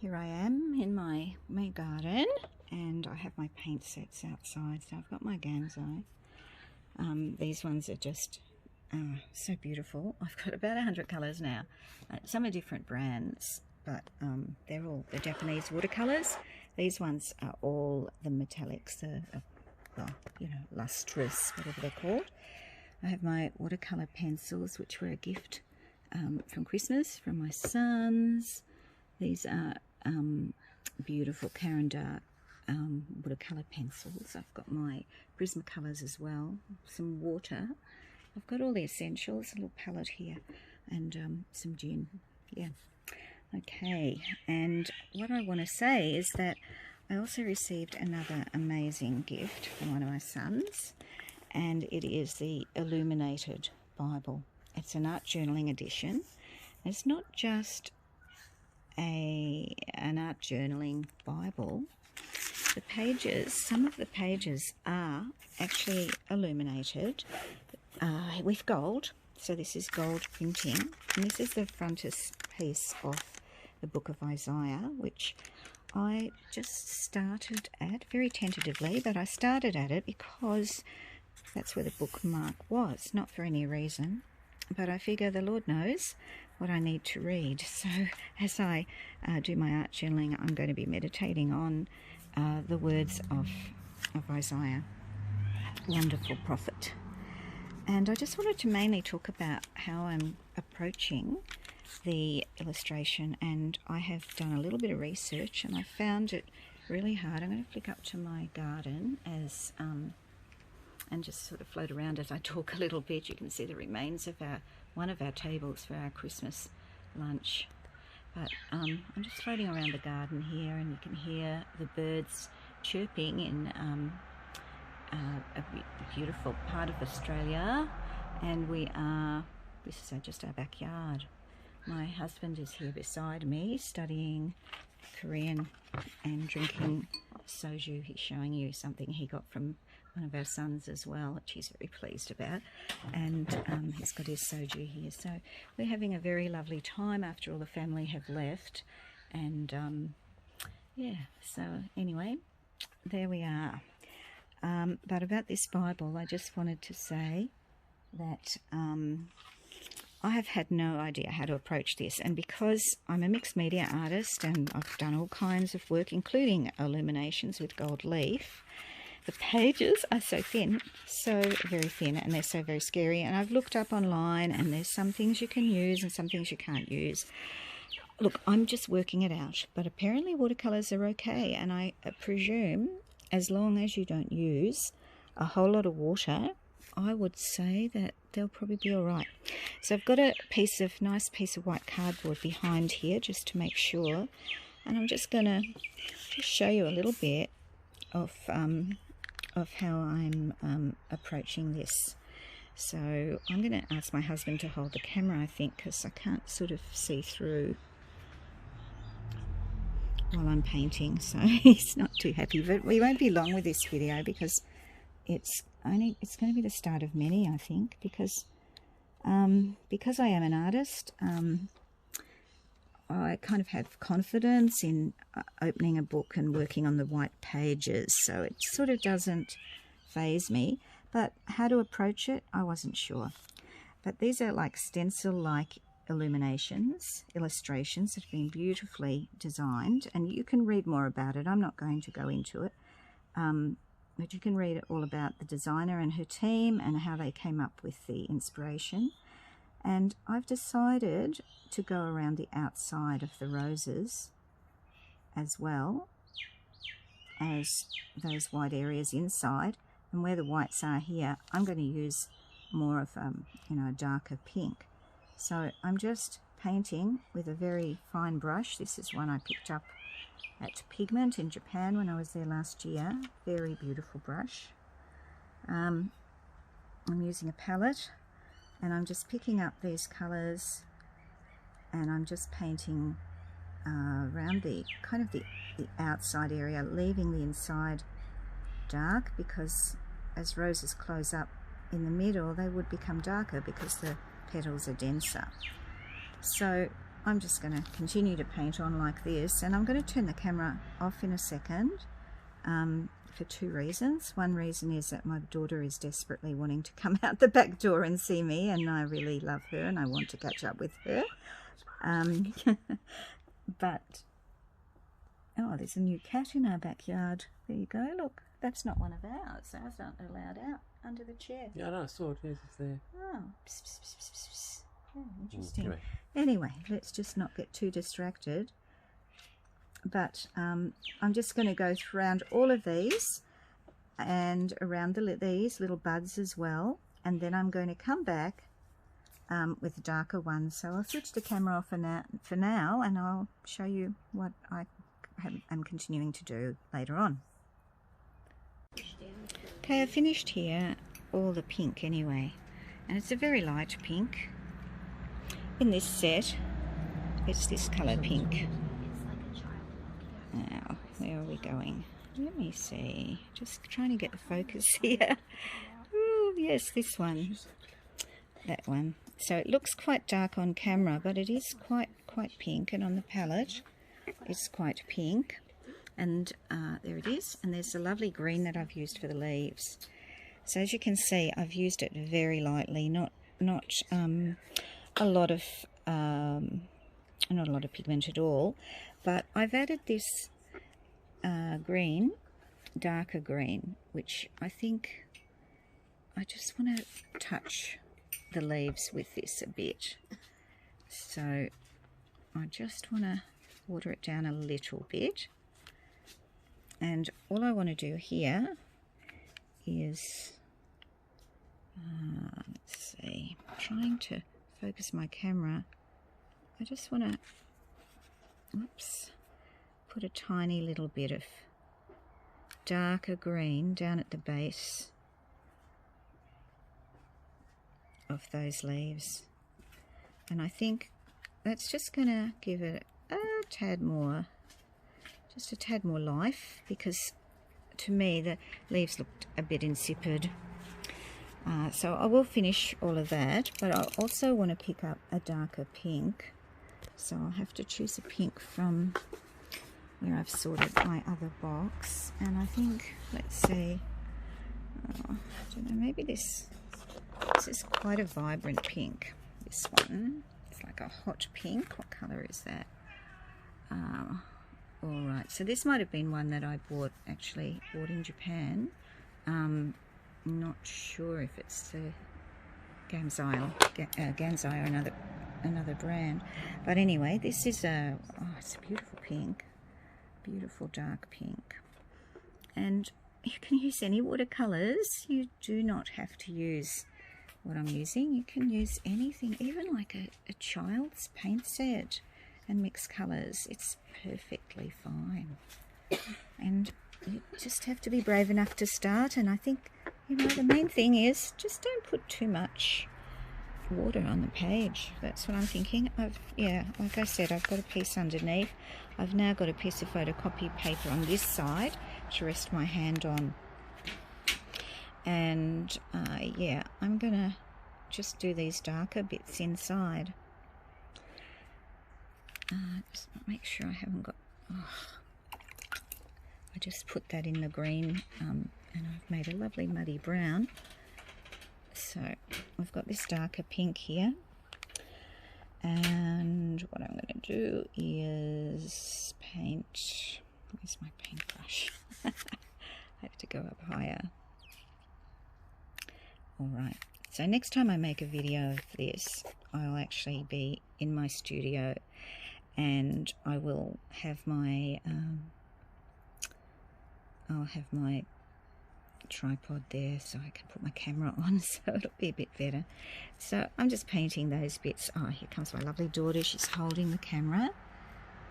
Here I am in my garden, and I have my paint sets outside. So I've got my Ganzo. These ones are just so beautiful. I've got about 100 colours now. Some are different brands, but they're all the Japanese watercolours. These ones are all the metallics, well, you know, lustrous, whatever they're called. I have my watercolour pencils, which were a gift from Christmas from my sons. These are beautiful Caran d'Arc watercolour pencils. I've got my Prismacolors as well, some water. I've got all the essentials, a little palette here, and some gin. Yeah. Okay, and what I want to say is that I also received another amazing gift from one of my sons, and it is the Illuminated Bible. It's an art journaling edition. It's not just an art journaling Bible. The pages, some of the pages are actually illuminated with gold. So this is gold printing, and this is the frontispiece of the book of Isaiah, which I just started at very tentatively, but I started at it because that's where the bookmark was, not for any reason. But I figure the Lord knows what I need to read. So as I do my art journaling, I'm going to be meditating on the words of Isaiah, wonderful prophet. And I just wanted to mainly talk about how I'm approaching the illustration, and I have done a little bit of research, and I found it really hard. I'm going to flick up to my garden as and just sort of float around as I talk a little bit. You can see the remains of one of our tables for our Christmas lunch. But I'm just floating around the garden here, and you can hear the birds chirping in a beautiful part of Australia. And this is just our backyard. My husband is here beside me studying Korean and drinking soju. He's showing you something he got from one of our sons as well, which he's very pleased about, and he's got his soju here. So we're having a very lovely time after all the family have left, and yeah, so anyway, there we are. But about this Bible, I just wanted to say that I have had no idea how to approach this, and because I'm a mixed media artist and I've done all kinds of work, including illuminations with gold leaf, the pages are so thin, so very thin, and they're so very scary. And I've looked up online, and there's some things you can use and some things you can't use. Look, I'm just working it out, but apparently watercolours are okay, and I presume as long as you don't use a whole lot of water, I would say that they'll probably be all right. So I've got a nice piece of white cardboard behind here just to make sure, and I'm just going to just show you a little bit of how I'm approaching this. So I'm going to ask my husband to hold the camera, I think, because I can't sort of see through while I'm painting, so he's not too happy. But we won't be long with this video because it's going to be the start of many, I think, because I am an artist. I kind of have confidence in opening a book and working on the white pages, so it sort of doesn't faze me. But how to approach it, I wasn't sure. But these are like stencil-like illustrations that have been beautifully designed, and you can read more about it. I'm not going to go into it, but you can read all about the designer and her team and how they came up with the inspiration. And I've decided to go around the outside of the roses as well as those white areas inside. And where the whites are here, I'm going to use more of a darker pink. So I'm just painting with a very fine brush. This is one I picked up at Pigment in Japan when I was there last year. Very beautiful brush. I'm using a palette, and I'm just picking up these colours, and I'm just painting around the outside area, leaving the inside dark, because as roses close up in the middle, they would become darker because the petals are denser. So I'm just going to continue to paint on like this, and I'm going to turn the camera off in a second for two reasons. One reason is that my daughter is desperately wanting to come out the back door and see me, and I really love her and I want to catch up with her. But oh, there's a new cat in our backyard. There you go, look, that's not one of ours. Ours aren't allowed out under the chair. Yeah, I know, I saw it. Yes, it's there. Oh, pss, pss, pss, pss, pss. Oh, interesting. Anyway, let's just not get too distracted. But I'm just going to go around all of these and around these little buds as well. And then I'm going to come back with the darker ones. So I'll switch the camera off for now, and I'll show you what I'm continuing to do later on. Okay, I finished here all the pink anyway, and it's a very light pink. In this set, it's this colour pink. Now, where are we going? Let me see. Just trying to get the focus here. Oh, yes, this one. That one. So it looks quite dark on camera, but it is quite pink, and on the palette it's quite pink. And there it is. And there's the lovely green that I've used for the leaves. So as you can see, I've used it very lightly, not a lot of pigment at all, but I've added this green, darker green, which I think I just want to touch the leaves with this a bit. So I just want to water it down a little bit, and all I want to do here is let's see, I'm trying to focus my camera. I just want to put a tiny little bit of darker green down at the base of those leaves, and I think that's just going to give it just a tad more life, because to me the leaves looked a bit insipid. So I will finish all of that, but I also want to pick up a darker pink, so I'll have to choose a pink from where I've sorted my other box. And I think, let's see, I don't know, maybe this is quite a vibrant pink, this one. It's like a hot pink. What colour is that? Alright, so this might have been one that I bought in Japan. Not sure if it's the Gansai or another brand, but anyway, this is it's a beautiful pink, beautiful dark pink. And you can use any watercolors. You do not have to use what I'm using. You can use anything, even like a child's paint set, and mix colors. It's perfectly fine. And you just have to be brave enough to start. And I think, you know, the main thing is just don't put too much water on the page. That's what I'm thinking. Like I said, I've got a piece underneath. I've now got a piece of photocopy paper on this side to rest my hand on. And I'm gonna just do these darker bits inside. Just make sure I haven't got, I just put that in the green, and I've made a lovely muddy brown. So I've got this darker pink here, and what I'm going to do is paint. Where's my paintbrush? I have to go up higher. Alright, so next time I make a video of this, I'll actually be in my studio, and I will have my I'll have my tripod there so I can put my camera on, so it'll be a bit better. So I'm just painting those bits. Oh, here comes my lovely daughter. She's holding the camera.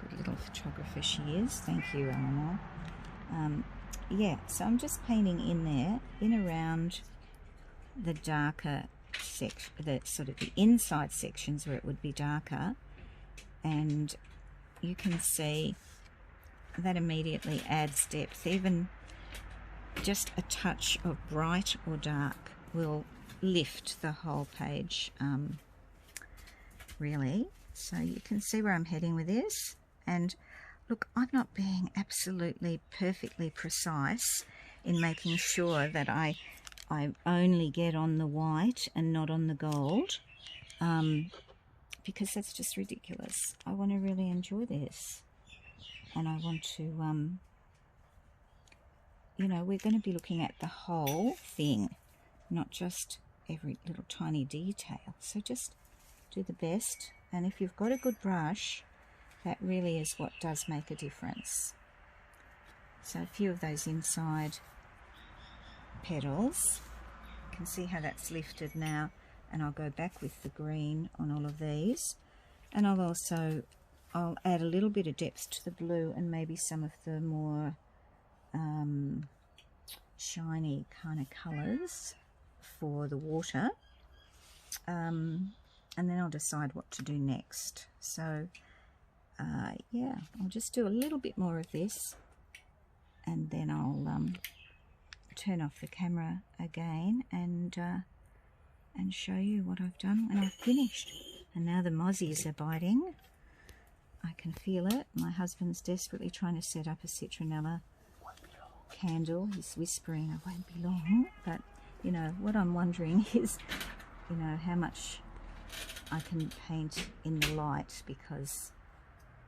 Good little photographer she is. Thank you, Eleanor. So I'm just painting in there, in around the darker section, the sort of the inside sections where it would be darker, and you can see that immediately adds depth. Even just a touch of bright or dark will lift the whole page, really. So you can see where I'm heading with this. And look, I'm not being absolutely perfectly precise in making sure that I only get on the white and not on the gold, because that's just ridiculous. I want to really enjoy this, and I want to, you know, we're going to be looking at the whole thing, not just every little tiny detail. So just do the best, and if you've got a good brush, that really is what does make a difference. So a few of those inside petals, you can see how that's lifted now, and I'll go back with the green on all of these, and I'll add a little bit of depth to the blue and maybe some of the more shiny kind of colours for the water, and then I'll decide what to do next. So yeah, I'll just do a little bit more of this, and then I'll turn off the camera again and show you what I've done when I've finished. And now the mozzies are biting. I can feel it. My husband's desperately trying to set up a citronella candle. He's whispering, "I won't be long." But you know what I'm wondering is, you know, how much I can paint in the light, because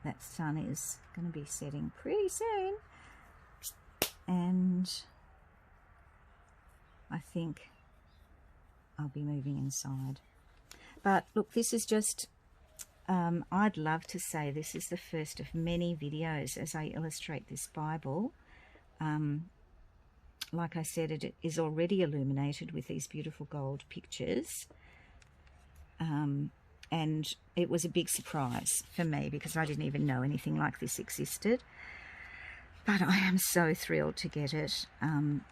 that sun is going to be setting pretty soon, and I think I'll be moving inside. But look, this is just, I'd love to say this is the first of many videos as I illustrate this Bible. Like I said, it is already illuminated with these beautiful gold pictures. And it was a big surprise for me because I didn't even know anything like this existed. But I am so thrilled to get it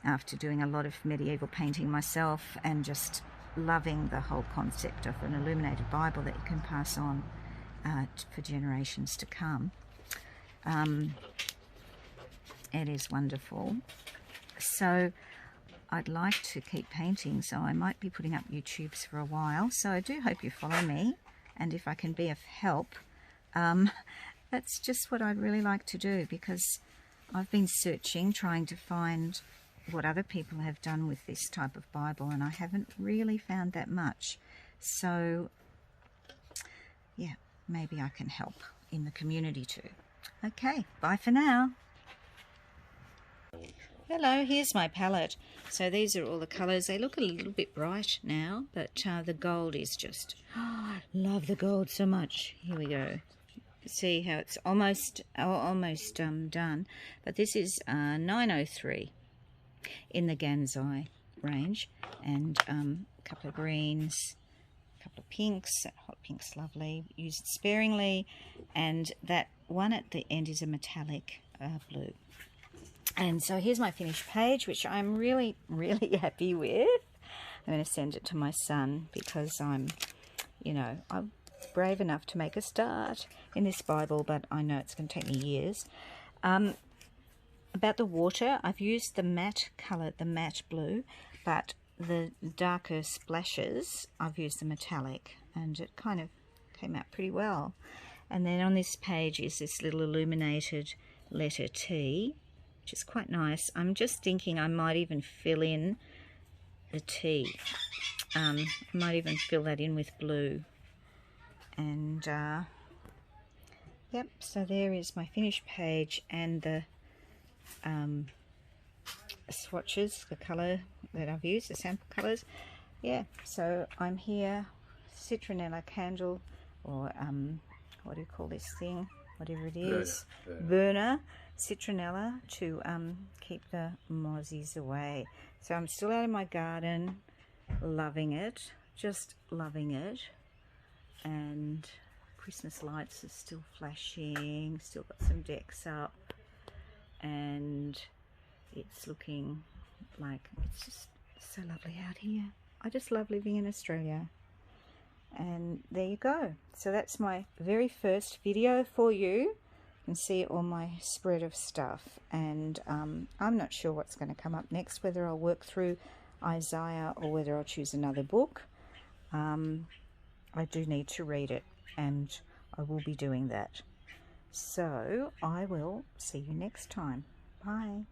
after doing a lot of medieval painting myself and just loving the whole concept of an illuminated Bible that you can pass on for generations to come. It is wonderful. So I'd like to keep painting, so I might be putting up YouTubes for a while. So I do hope you follow me, and if I can be of help, that's just what I'd really like to do, because I've been searching, trying to find what other people have done with this type of Bible, and I haven't really found that much. So yeah, maybe I can help in the community too. Okay, bye for now. Hello, here's my palette. So these are all the colours. They look a little bit bright now, but the gold is just, oh, I love the gold so much. Here we go. See how it's almost done. But this is 903 in the Ganzai range, and a couple of greens, a couple of pinks. That hot pink's lovely. Use it sparingly, and that one at the end is a metallic blue. And so here's my finished page, which I'm really, really happy with. I'm going to send it to my son because I'm brave enough to make a start in this Bible, but I know it's going to take me years. About the water, I've used the matte colour, the matte blue, but the darker splashes, I've used the metallic, and it kind of came out pretty well. And then on this page is this little illuminated letter T, which is quite nice. I'm just thinking I might even fill in the T. I might even fill that in with blue. And yep, so there is my finished page and the swatches, the colour that I've used, the sample colours. Yeah, so I'm here, citronella candle, or what do you call this thing? Whatever it is, burner citronella to keep the mozzies away. So I'm still out in my garden, loving it, just loving it. And Christmas lights are still flashing, still got some decks up, and it's looking like it's just so lovely out here. I just love living in Australia. And there you go. So that's my very first video for you. You can see all my spread of stuff, and I'm not sure what's going to come up next, whether I'll work through Isaiah or whether I'll choose another book. I do need to read it, and I will be doing that. So I will see you next time. Bye.